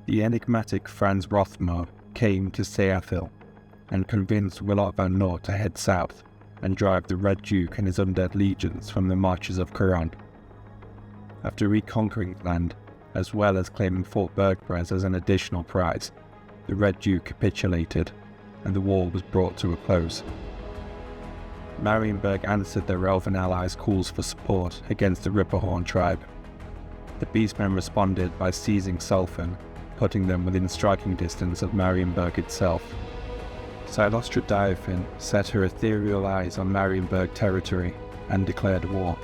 The enigmatic Franz Rothmar came to Seathil and convinced Willot van Noort to head south and drive the Red Duke and his undead legions from the marches of Caron. After reconquering land, as well as claiming Fort Bergpres as an additional prize, the Red Duke capitulated, and the war was brought to a close. Marienburg answered their elven allies' calls for support against the Ripperhorn tribe. The Beastmen responded by seizing Sulfen, putting them within striking distance of Marienburg itself. Silostra Diafin set her ethereal eyes on Marienburg territory and declared war.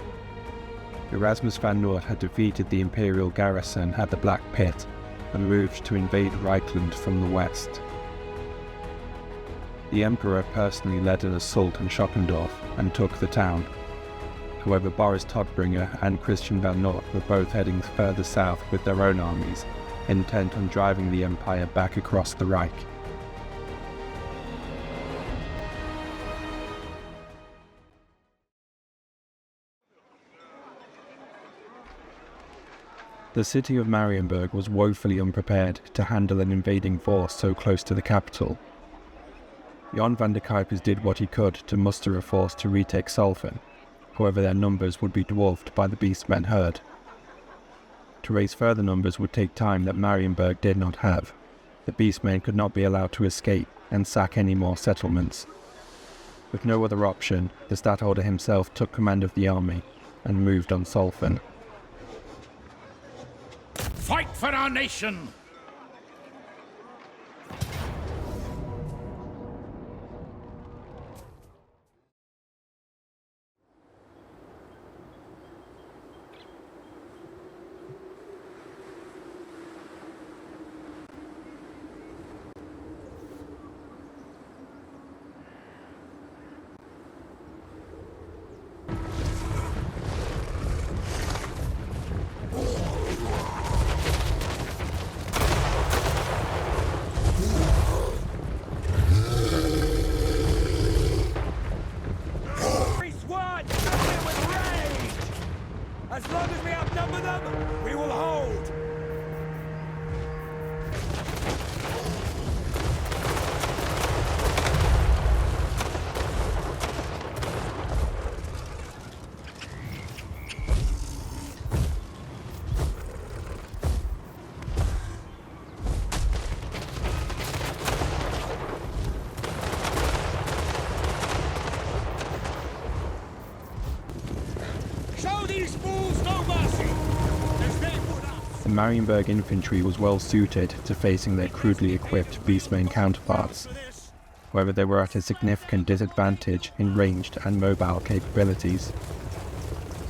Erasmus van Noort had defeated the Imperial garrison at the Black Pit and moved to invade Reichland from the west. The Emperor personally led an assault on Schoppendorf and took the town. However, Boris Todbringer and Christian van Noort were both heading further south with their own armies, intent on driving the Empire back across the Reich. The city of Marienburg was woefully unprepared to handle an invading force so close to the capital. Jan van der Kuipers did what he could to muster a force to retake Sulfen. However, their numbers would be dwarfed by the Beastmen herd. To raise further numbers would take time that Marienburg did not have. The Beastmen could not be allowed to escape and sack any more settlements. With no other option, the Stadtholder himself took command of the army and moved on Sulfen. Fight for our nation! As long as we outnumber them, we will hold! The Marienburg infantry was well suited to facing their crudely equipped Beastmen counterparts. However, they were at a significant disadvantage in ranged and mobile capabilities.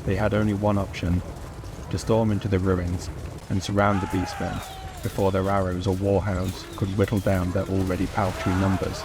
They had only one option: to storm into the ruins and surround the Beastmen before their arrows or warhounds could whittle down their already paltry numbers.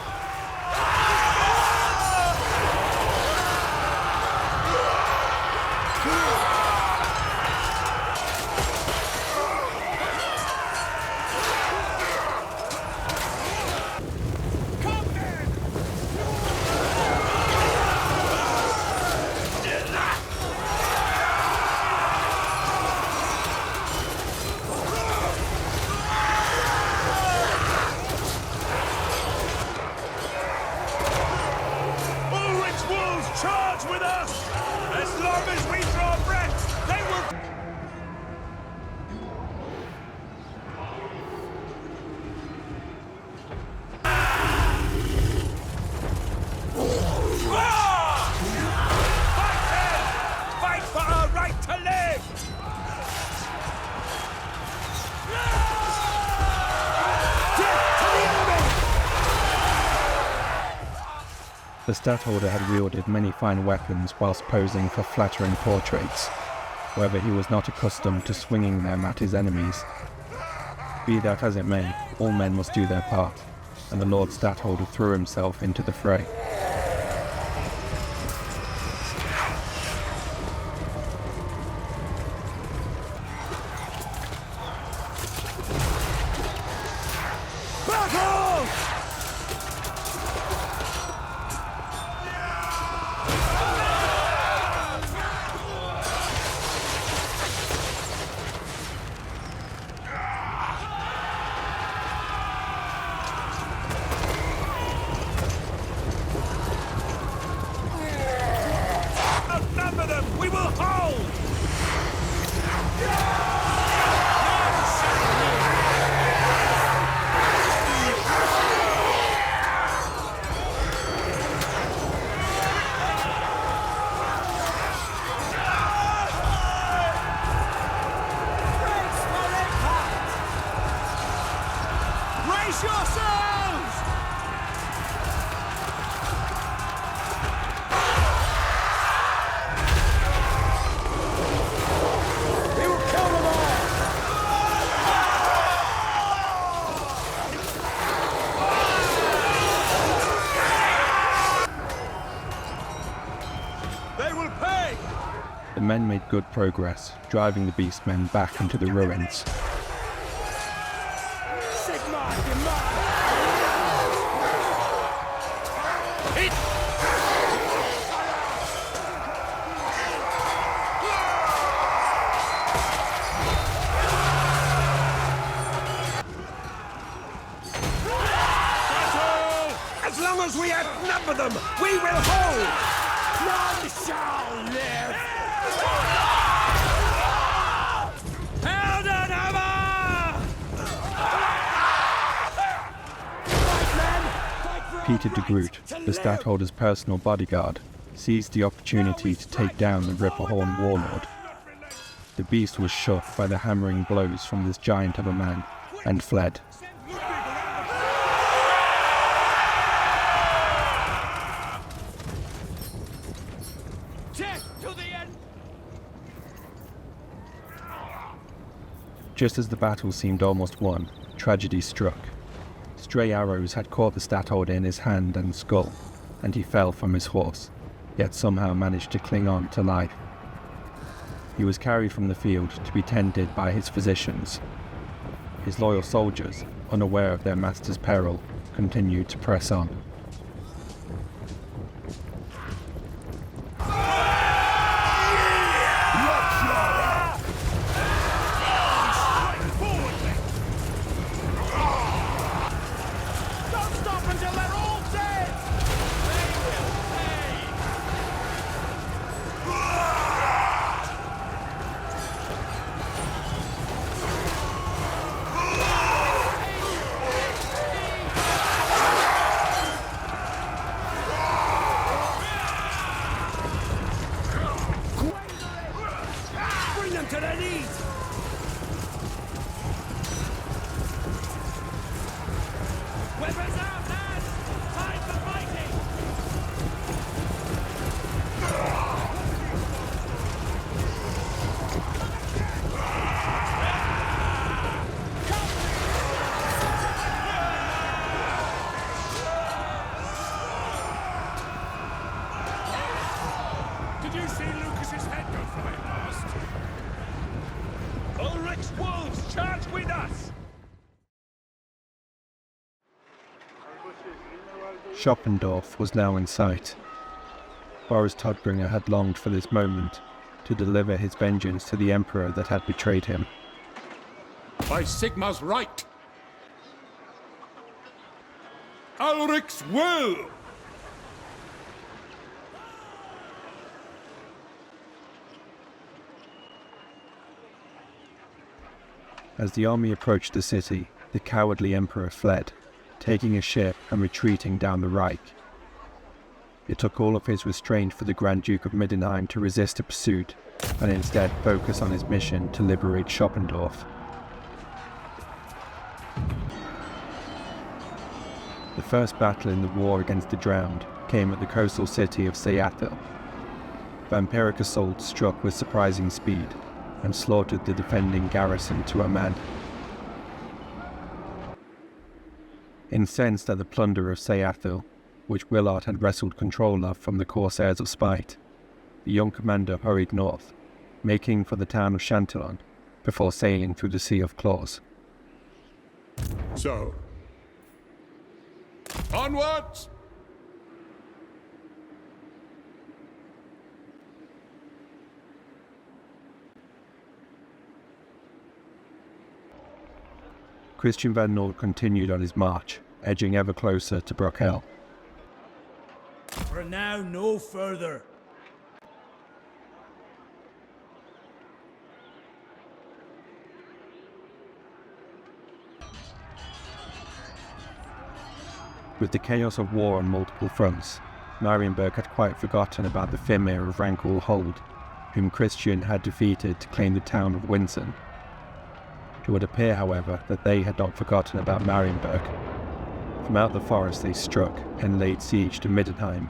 The Stadtholder had wielded many fine weapons whilst posing for flattering portraits. However, he was not accustomed to swinging them at his enemies. Be that as it may, all men must do their part, and the Lord Stadtholder threw himself into the fray. men made good progress, driving the beastmen back into the ruins. Sigma, demand! Hit! As long as we outnumber them, we will hold! None shall live! Held an hammer! Fight, men! Fight for Peter our de right Groot, to the live! stadtholder's personal bodyguard, seized the opportunity to take down the Ripperhorn warlord. The beast was shook by the hammering blows from this giant of a man, and fled. Death to the end! Just as the battle seemed almost won, tragedy struck. Stray arrows had caught the stadtholder in his hand and skull, and he fell from his horse, yet somehow managed to cling on to life. He was carried from the field to be tended by his physicians. His loyal soldiers, unaware of their master's peril, continued to press on. Don't stop until they're all dead! They will pay! Bring them to their knees! Weapons out, lads! Time for fighting! Did you see Lucas's head go flying past? Ulrich's wolves charge with us! Schoppendorf was now in sight. Boris Todbringer had longed for this moment, to deliver his vengeance to the Emperor that had betrayed him. By Sigma's right! Ulrich's will! As the army approached the city, the cowardly Emperor fled, taking a ship and retreating down the Reich. It took all of his restraint for the Grand Duke of Middenheim to resist a pursuit, and instead focus on his mission to liberate Schoppendorf. The first battle in the war against the Drowned came at the coastal city of Seattle. Vampiric assault struck with surprising speed, and slaughtered the defending garrison to a man. Incensed at the plunder of Seattle, which Willard had wrestled control of from the Corsairs of Spite, the young commander hurried north, making for the town of Chantillon, before sailing through the Sea of Claws. So, onwards! Christian van Noort continued on his march, edging ever closer to Brockl. For now, no further. With the chaos of war on multiple fronts, Marienburg had quite forgotten about the Fimir of Rankul Hold, whom Christian had defeated to claim the town of Winsen. It would appear, however, that they had not forgotten about Marienburg. From out the forest they struck and laid siege to Middenheim,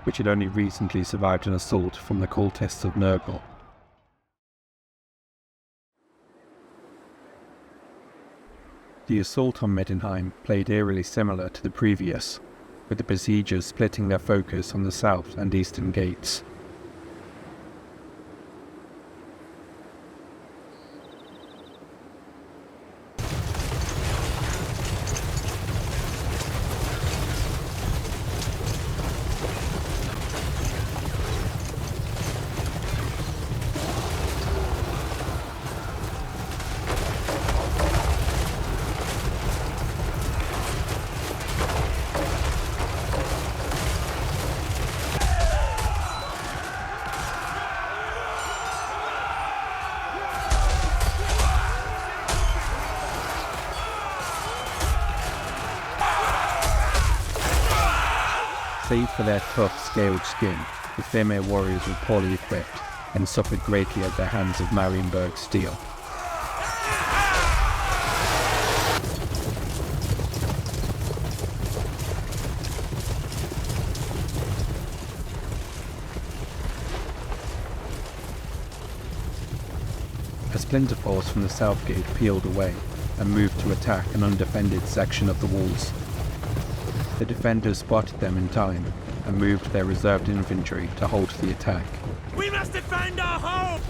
which had only recently survived an assault from the cultists of Nurgle. The assault on Middenheim played eerily similar to the previous, with the besiegers splitting their focus on the south and eastern gates. Save for their tough, scaled skin, the Femir warriors were poorly equipped and suffered greatly at the hands of Marienburg steel. A splinter force from the south gate peeled away and moved to attack an undefended section of the walls. The defenders spotted them in time and moved their reserved infantry to halt the attack. We must defend our home!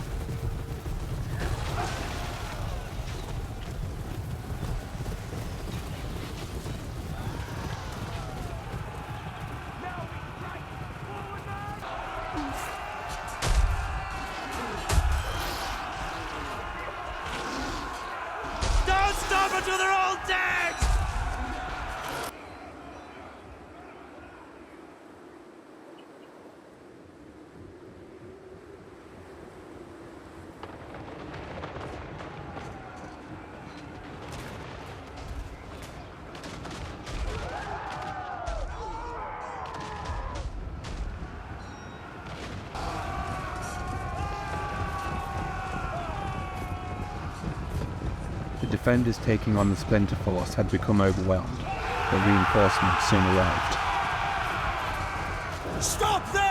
Don't stop until they're all dead! The defenders taking on the splinter force had become overwhelmed, but reinforcements soon arrived. Stop them!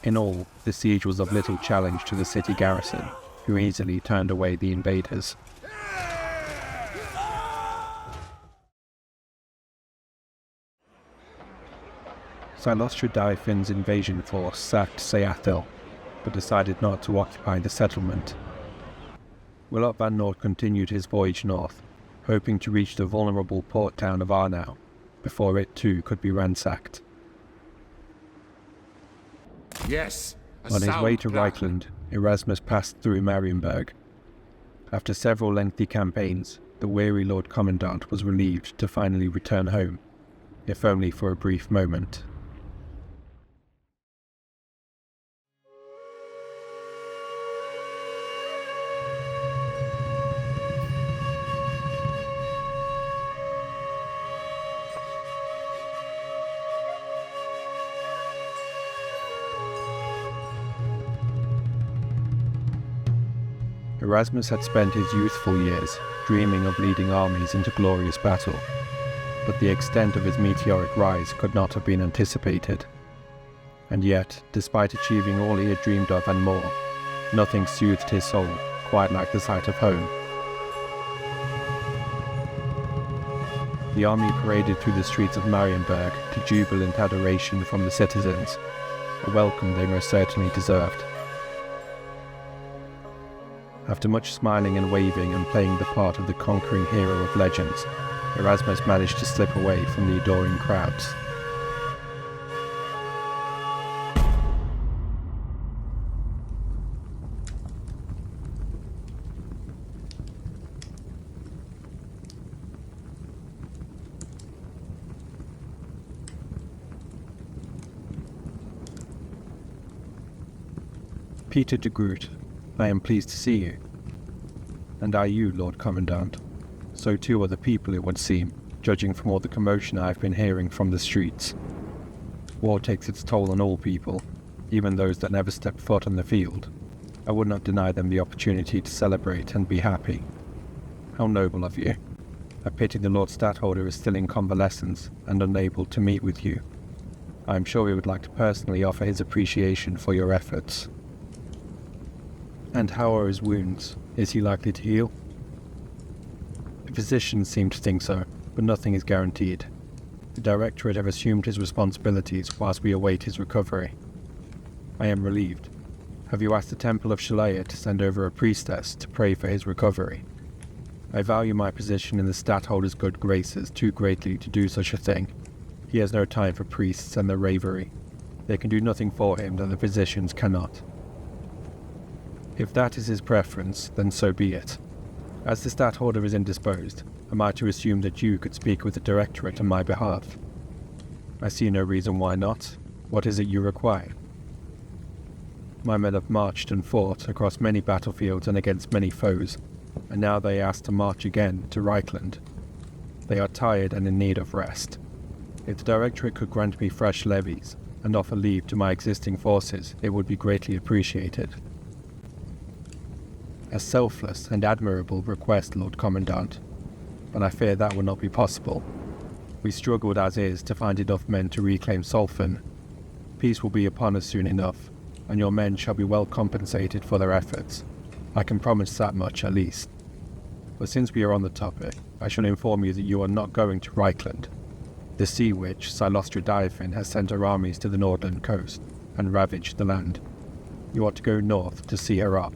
In all, the siege was of little challenge to the city garrison, who easily turned away the invaders. Silostra Daifin's invasion force sacked Seathil, but decided not to occupy the settlement. Willot van Noort continued his voyage north, hoping to reach the vulnerable port town of Arnau, before it too could be ransacked. Yes. On his way to Reichland, Erasmus passed through Marienburg. After several lengthy campaigns, the weary Lord Commandant was relieved to finally return home, if only for a brief moment. Erasmus had spent his youthful years dreaming of leading armies into glorious battle, but the extent of his meteoric rise could not have been anticipated. And yet, despite achieving all he had dreamed of and more, nothing soothed his soul quite like the sight of home. The army paraded through the streets of Marienburg to jubilant adoration from the citizens, a welcome they most certainly deserved. After much smiling and waving and playing the part of the conquering hero of legends, Erasmus managed to slip away from the adoring crowds. Peter de Groot, I am pleased to see you. And are you, Lord Commandant? So too are the people, it would seem, judging from all the commotion I have been hearing from the streets. War takes its toll on all people, even those that never step foot on the field. I would not deny them the opportunity to celebrate and be happy. How noble of you. I pity the Lord Stadtholder is still in convalescence and unable to meet with you. I am sure he would like to personally offer his appreciation for your efforts. And how are his wounds? Is he likely to heal? The physicians seem to think so, but nothing is guaranteed. The Directorate have assumed his responsibilities whilst we await his recovery. I am relieved. Have you asked the Temple of Shalaya to send over a priestess to pray for his recovery? I value my position in the Stadtholder's good graces too greatly to do such a thing. He has no time for priests and their ravery. They can do nothing for him that the physicians cannot. If that is his preference, then so be it. As the Stadtholder is indisposed, am I to assume that you could speak with the Directorate on my behalf? I see no reason why not. What is it you require? My men have marched and fought across many battlefields and against many foes, and now they ask to march again to Reichland. They are tired and in need of rest. If the Directorate could grant me fresh levies and offer leave to my existing forces, it would be greatly appreciated. A selfless and admirable request, Lord Commandant, but I fear that will not be possible. We struggled as is to find enough men to reclaim Solfen. Peace will be upon us soon enough, and your men shall be well compensated for their efforts. I can promise that much at least. But since we are on the topic, I shall inform you that you are not going to Reichland. The sea witch, Silostra Diafin, has sent her armies to the northern coast and ravaged the land. You ought to go north to see her off.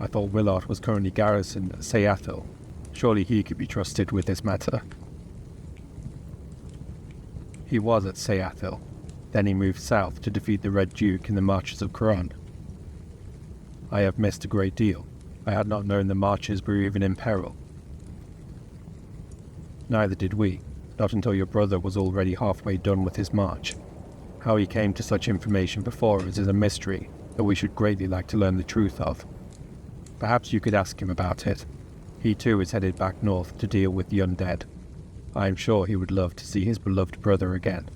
I thought Willard was currently garrisoned at Seathil. Surely he could be trusted with this matter. He was at Seathil. Then he moved south to defeat the Red Duke in the marches of Quran. I have missed a great deal. I had not known the marches were even in peril. Neither did we, not until your brother was already halfway done with his march. How he came to such information before us is a mystery that we should greatly like to learn the truth of. Perhaps you could ask him about it. He too is headed back north to deal with the undead. I am sure he would love to see his beloved brother again.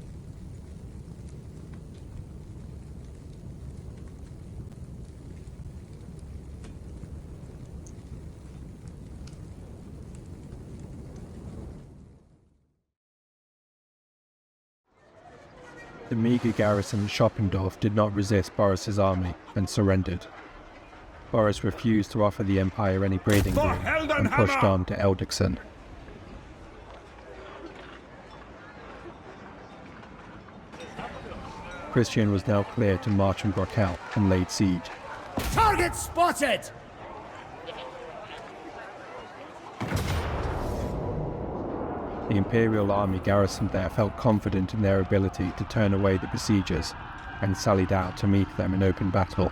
The meagre garrison at Schoppendorf did not resist Boris's army and surrendered. Boris refused to offer the Empire any breathing room and pushed on to Eldixen. Christian was now clear to march on Brockl and laid siege. Target spotted! The Imperial army garrisoned there felt confident in their ability to turn away the besiegers and sallied out to meet them in open battle.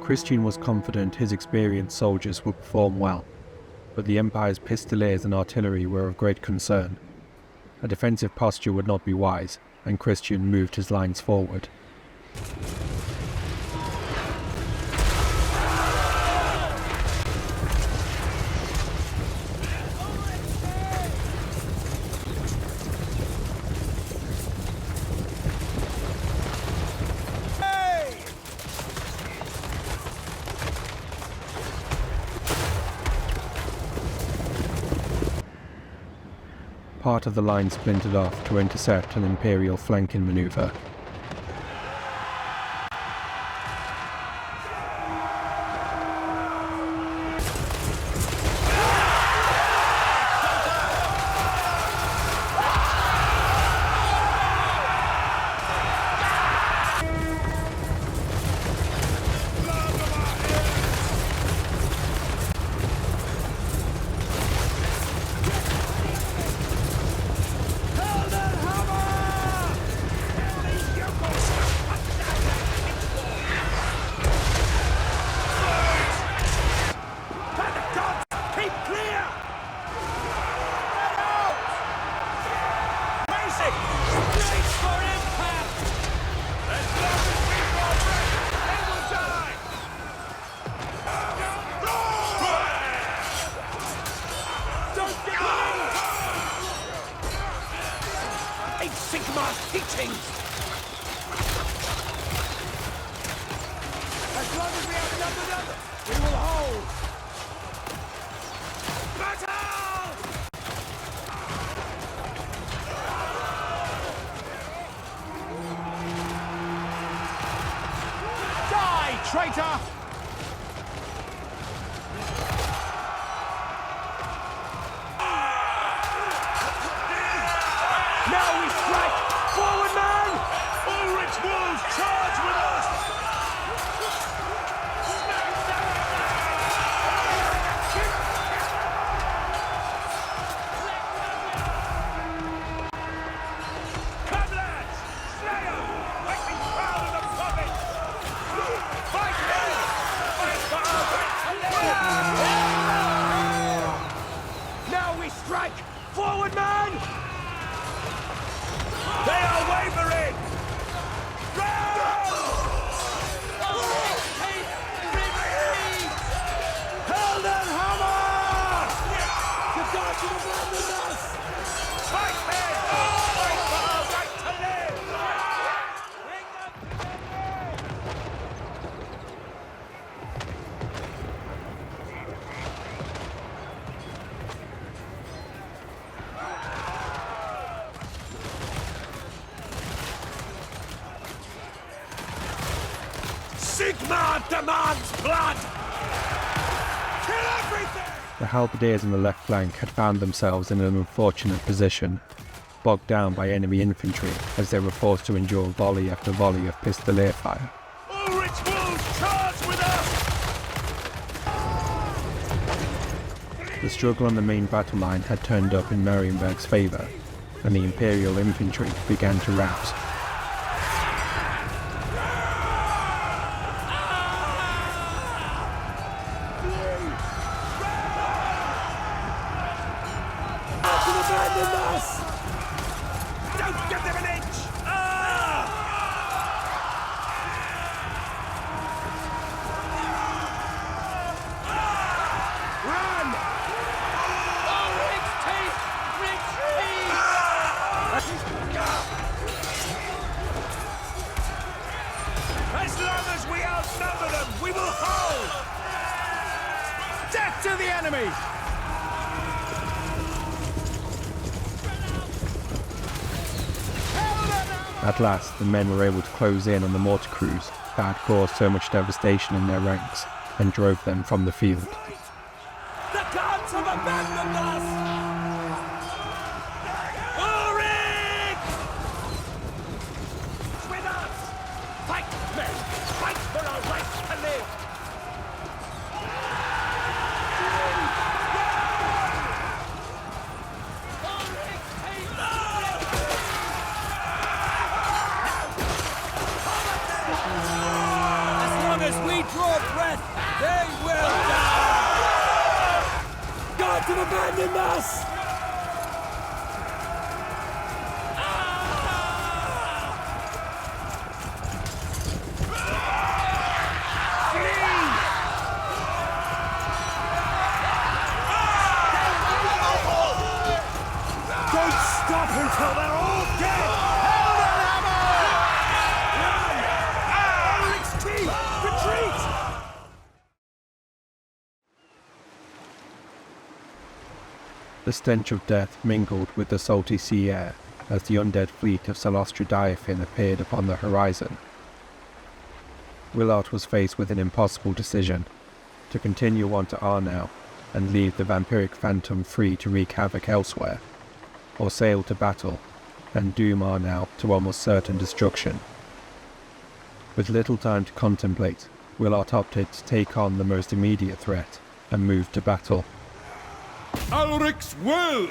Christian was confident his experienced soldiers would perform well, but the Empire's pistoliers and artillery were of great concern. A defensive posture would not be wise, and Christian moved his lines forward. Part of the line splintered off to intercept an Imperial flanking maneuver. Sigmar's teachings! As long as we outnumber them, we will hold! Battle! Die, traitor! Now we strike! Forward, man! Ulrich Wolves, charge with us! Now we strike! Forward, man! They are wavering! Helden Hammer! The gods have abandoned us! Fight men! Fight for our right to live! Bring them Sigmar demands blood! Kill everything! The halberdiers on the left flank had found themselves in an unfortunate position, bogged down by enemy infantry as they were forced to endure volley after volley of pistolier fire. Ulrich's wolves charge with us! The struggle on the main battle line had turned up in Marienburg's favour, and the Imperial infantry began to rout. Abandon us! Don't give them an inch! Run! Ulrich's teeth! Retreat! As long as we outnumber them, we will hold! Death to the enemy! At last, the men were able to close in on the mortar crews that had caused so much devastation in their ranks and drove them from the field. The gods have abandoned us! Ulrich! With us! Fight, men! Fight for our right to live! As long as we draw breath, they will die! Gods have abandoned us! Don't stop until they're all dead! Helden Hammer! Run! Ulrich's teeth! Retreat! The stench of death mingled with the salty sea air as the undead fleet of Salostradiophon appeared upon the horizon. Willard was faced with an impossible decision: to continue on to Arnau and leave the vampiric phantom free to wreak havoc elsewhere, or sail to battle and doom Arnau to almost certain destruction. With little time to contemplate, Willard opted to take on the most immediate threat and move to battle. Ulrich's will!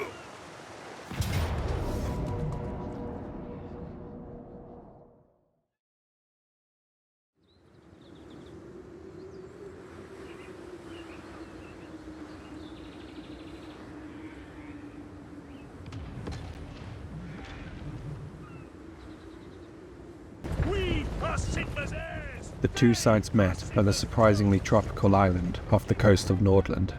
We are Sigmar's heirs! The two sides met on a surprisingly tropical island off the coast of Nordland.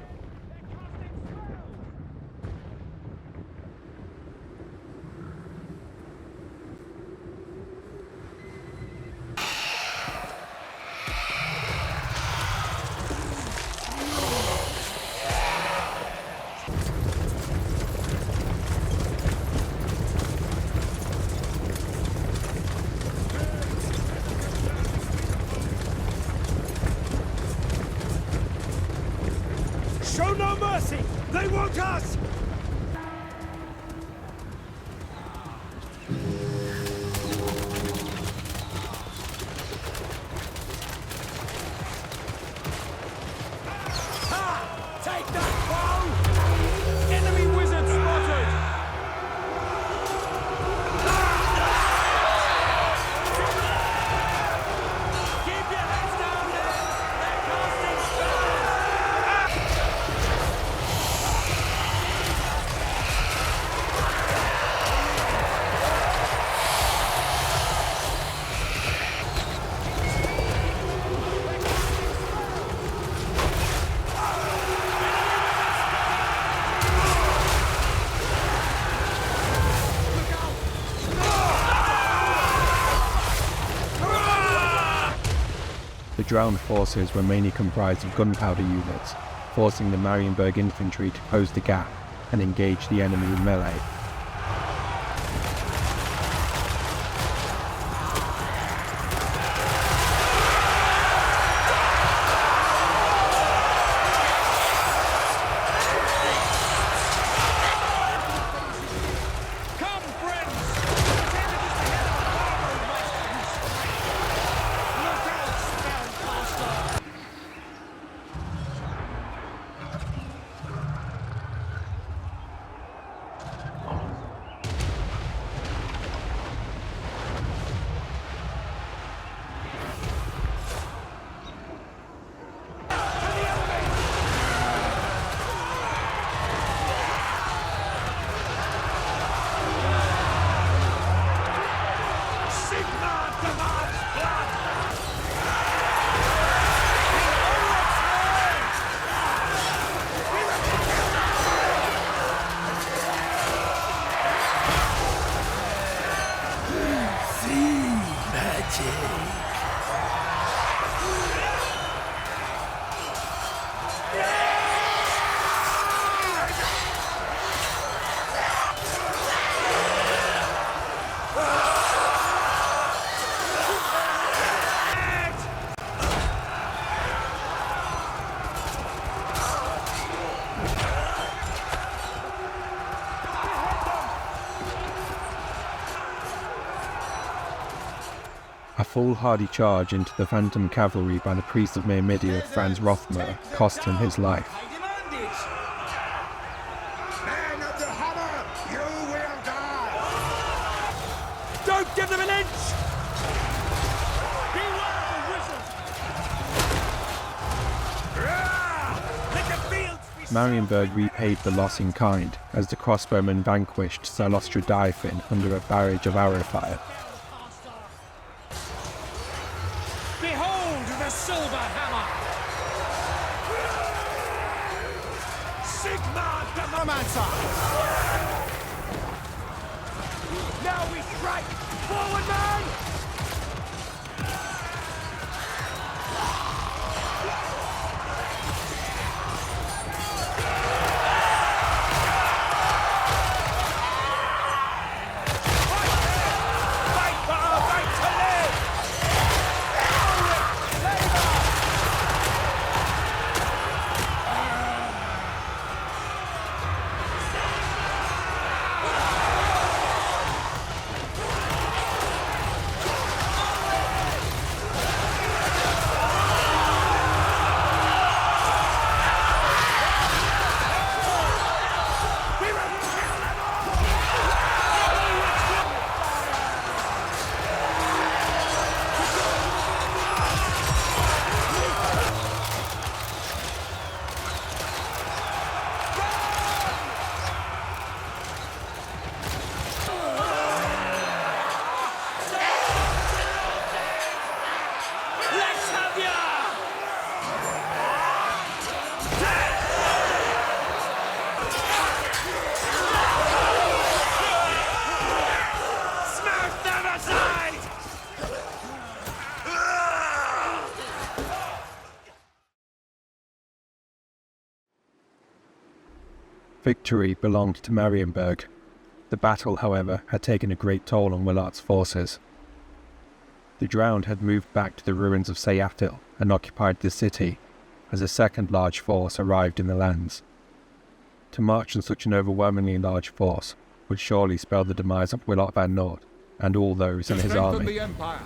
Show no mercy! They want us! Ha! Take that bow! Enemy wizard spotted! Keep your heads down there! They're casting spells! drowned forces were mainly comprised of gunpowder units, forcing the Marienburg infantry to close the gap and engage the enemy in melee. A foolhardy charge into the Phantom Cavalry by the priest of Myrmidia, Franz Rothmer, cost him his life. Man of the hammer, you will die! Don't give them an inch! Beware the wizard! Marienburg repaid the loss in kind, as the crossbowmen vanquished Salostra Dyfin under a barrage of arrow fire. Behold the silver hammer! Sigmar the Romancer! Now we strike! Forward, man! Fight for our right to live! Let's have ya! Smash them aside! Victory belonged to Marienburg. The battle, however, had taken a great toll on Willard's forces. The Drowned had moved back to the ruins of Seattle and occupied the city, as a second large force arrived in the lands. To march on such an overwhelmingly large force would surely spell the demise of Willard van Noort and all those in his army. The Empire.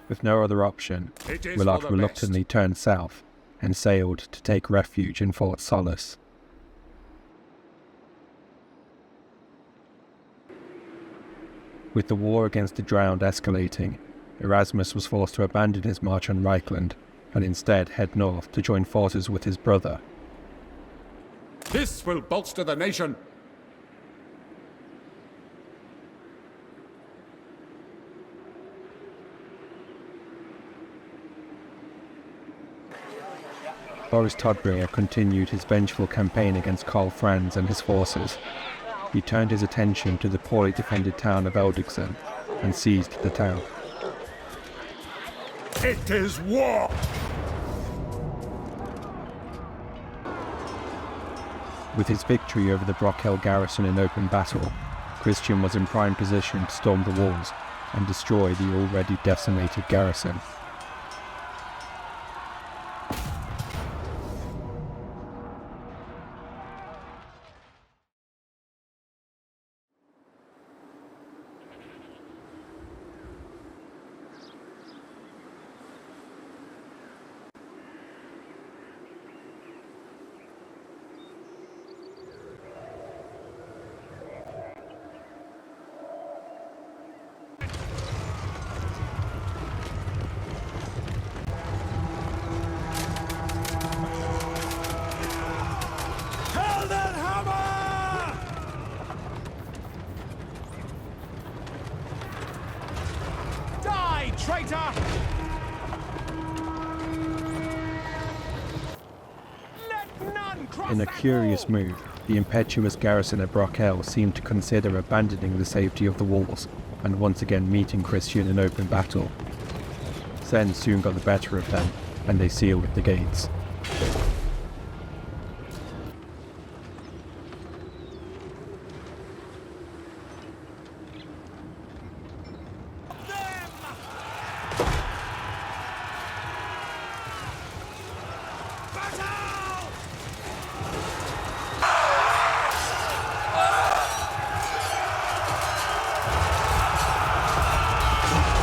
With no other option, It is Willard for the reluctantly turned south and sailed to take refuge in Fort Solace. With the war against the Drowned escalating, Erasmus was forced to abandon his march on Reichland and instead head north to join forces with his brother. This will bolster the nation. Boris Todbringer continued his vengeful campaign against Karl Franz and his forces. He turned his attention to the poorly defended town of Eldixen and seized the town. It is war! With his victory over the Brockl garrison in open battle, Christian was in prime position to storm the walls and destroy the already decimated garrison. Traitor! Let none cross In a that curious wall! move, the impetuous garrison at Brockl seemed to consider abandoning the safety of the walls and once again meeting Christian in open battle. Sen soon got the better of them, and they sealed the gates.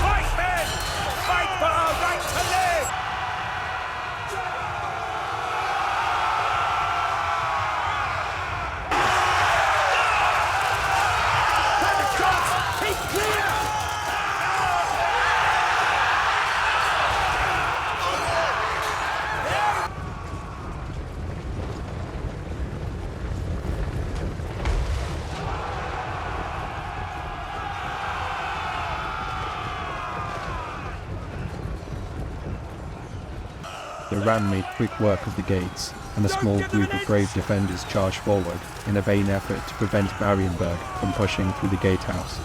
Fight, men! Fight for our right to live! By the gods, keep clear! The ram made quick work of the gates, and a small group of brave defenders charged forward in a vain effort to prevent Marienburg from pushing through the gatehouse.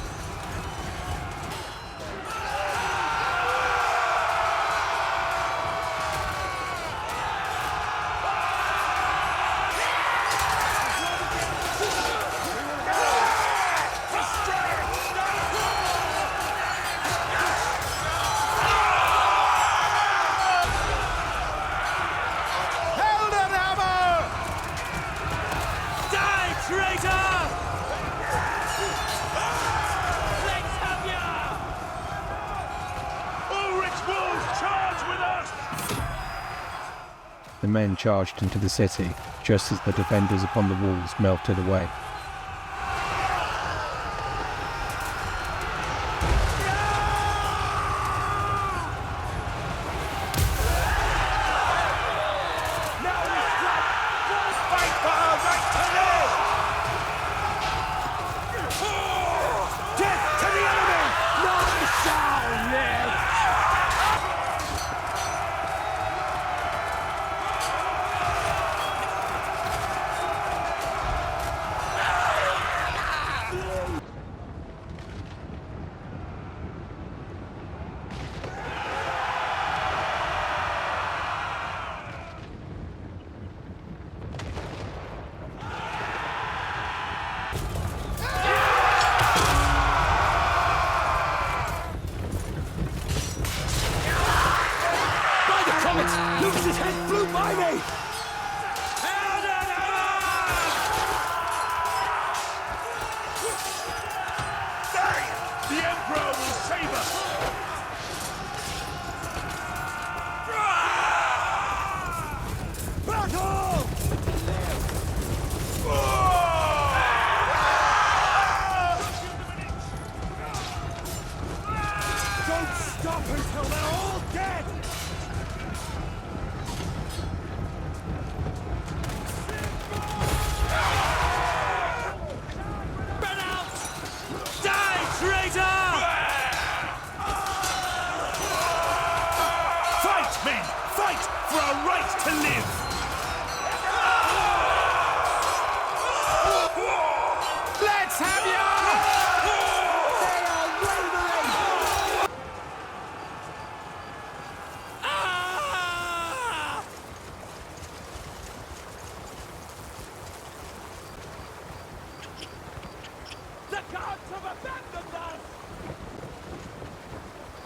The men charged into the city, just as the defenders upon the walls melted away. Fight for our right to live! Death to the enemy! None shall live! have abandoned us!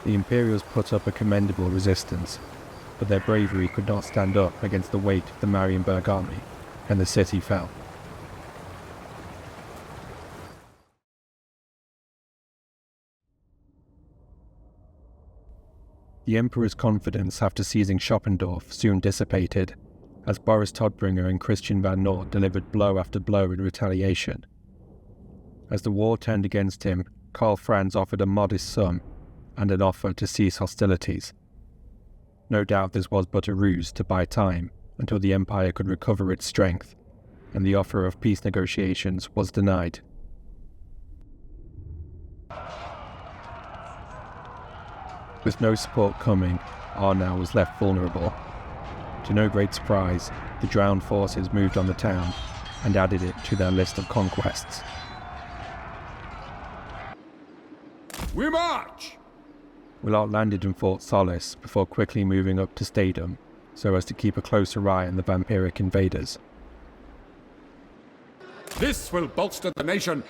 The Imperials put up a commendable resistance, but their bravery could not stand up against the weight of the Marienburg army, and the city fell. The Emperor's confidence after seizing Schoppendorf soon dissipated, as Boris Todbringer and Christian van Noort delivered blow after blow in retaliation. As the war turned against him, Karl Franz offered a modest sum and an offer to cease hostilities. No doubt this was but a ruse to buy time until the Empire could recover its strength, and the offer of peace negotiations was denied. With no support coming, Arnau was left vulnerable. To no great surprise, the drowned forces moved on the town and added it to their list of conquests. We march! Willard landed in Fort Solis before quickly moving up to Stadum, so as to keep a closer eye on the vampiric invaders. This will bolster the nation.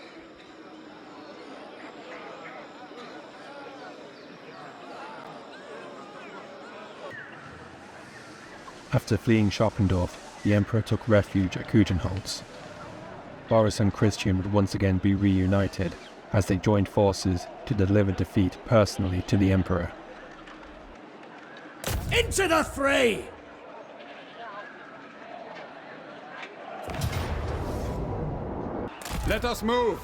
After fleeing Schoppendorf, the Emperor took refuge at Kugenholz. Boris and Christian would once again be reunited, as they joined forces to deliver defeat personally to the Emperor. Into the fray! Let us move!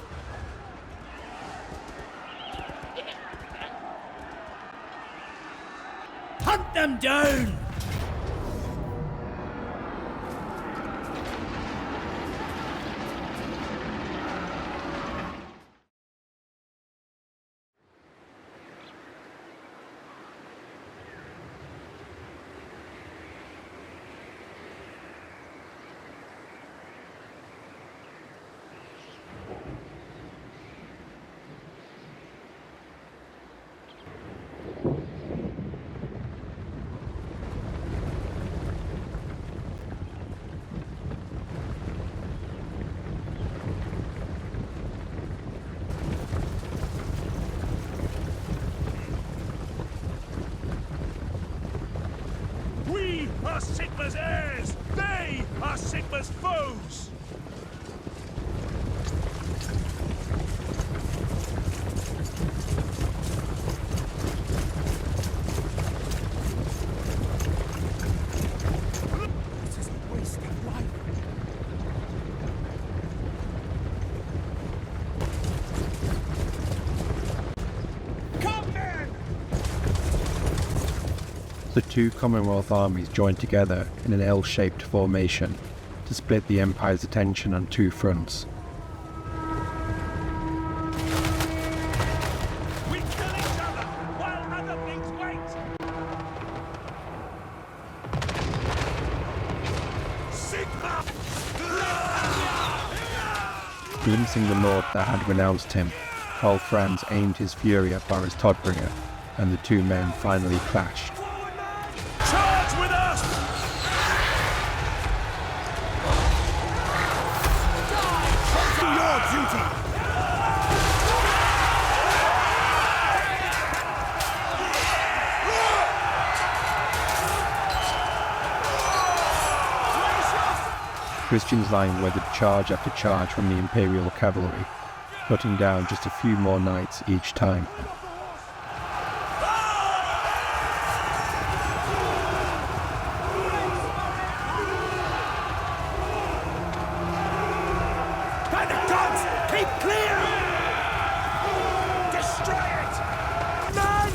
Hunt them down! We are Sigma's heirs! They are Sigma's foes! This is wasting life. Come, men! The two Commonwealth armies joined together in an L-shaped formation to split the Empire's attention on two fronts. We kill each other while other things wait! Sigma! Glimpsing the lord that had renounced him, Karl Franz aimed his fury at Boris Todbringer, and the two men finally clashed. Charge with us! Do your duty! Christian's line weathered charge after charge from the Imperial cavalry, cutting down just a few more knights each time. By the gods, keep clear! Destroy it! Man!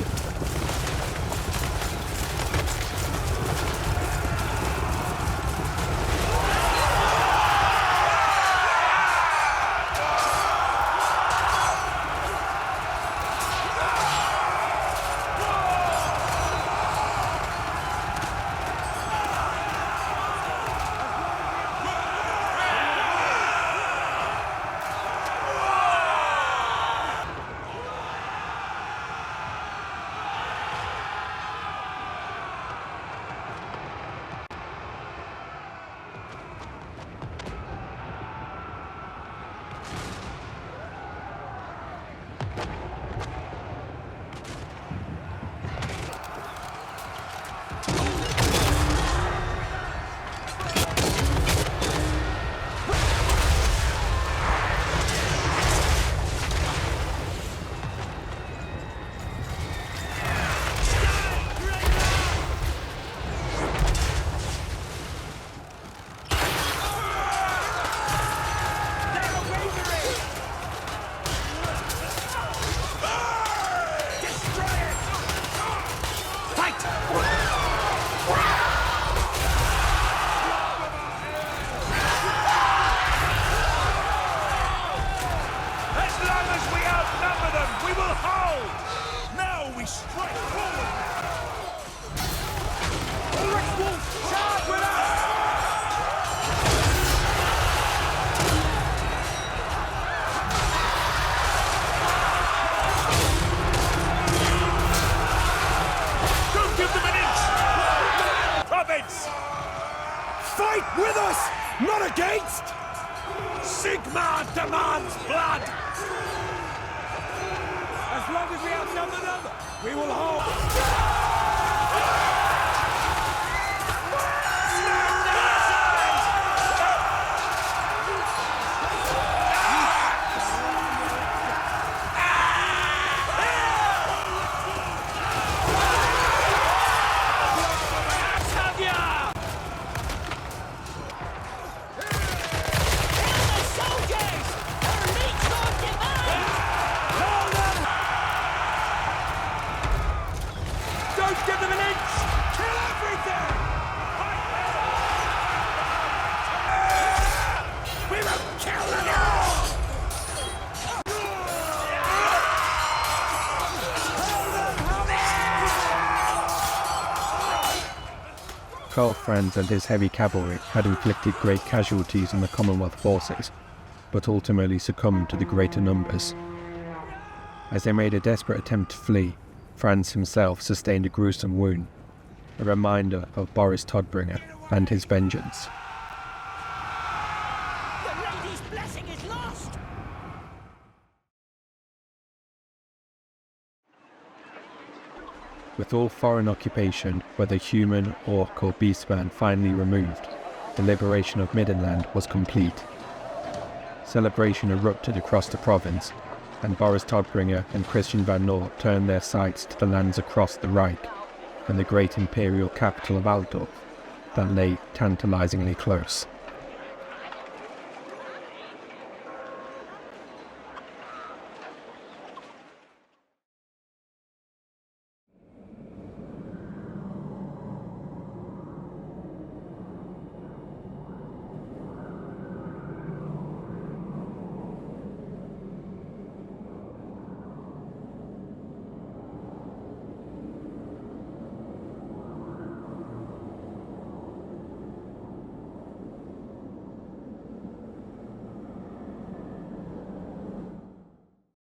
Strike forward! Ulrich Wolf, charge with us! Don't give them an inch! Province! Fight with us, not against! Sigmar demands blood! As long as we outnumber them, we will hold! Give them an inch! Kill everything! We will kill them all! 12 Franz and his heavy cavalry had inflicted great casualties on the Commonwealth forces, but ultimately succumbed to the greater numbers. As they made a desperate attempt to flee, Franz himself sustained a gruesome wound, a reminder of Boris Todbringer and his vengeance. The lady's blessing is lost! With all foreign occupation, whether human, orc or beastman, finally removed, the liberation of Middenland was complete. Celebration erupted across the province, and Boris Todbringer and Christian van Noort turned their sights to the lands across the Reich and the great imperial capital of Altdorf that lay tantalizingly close.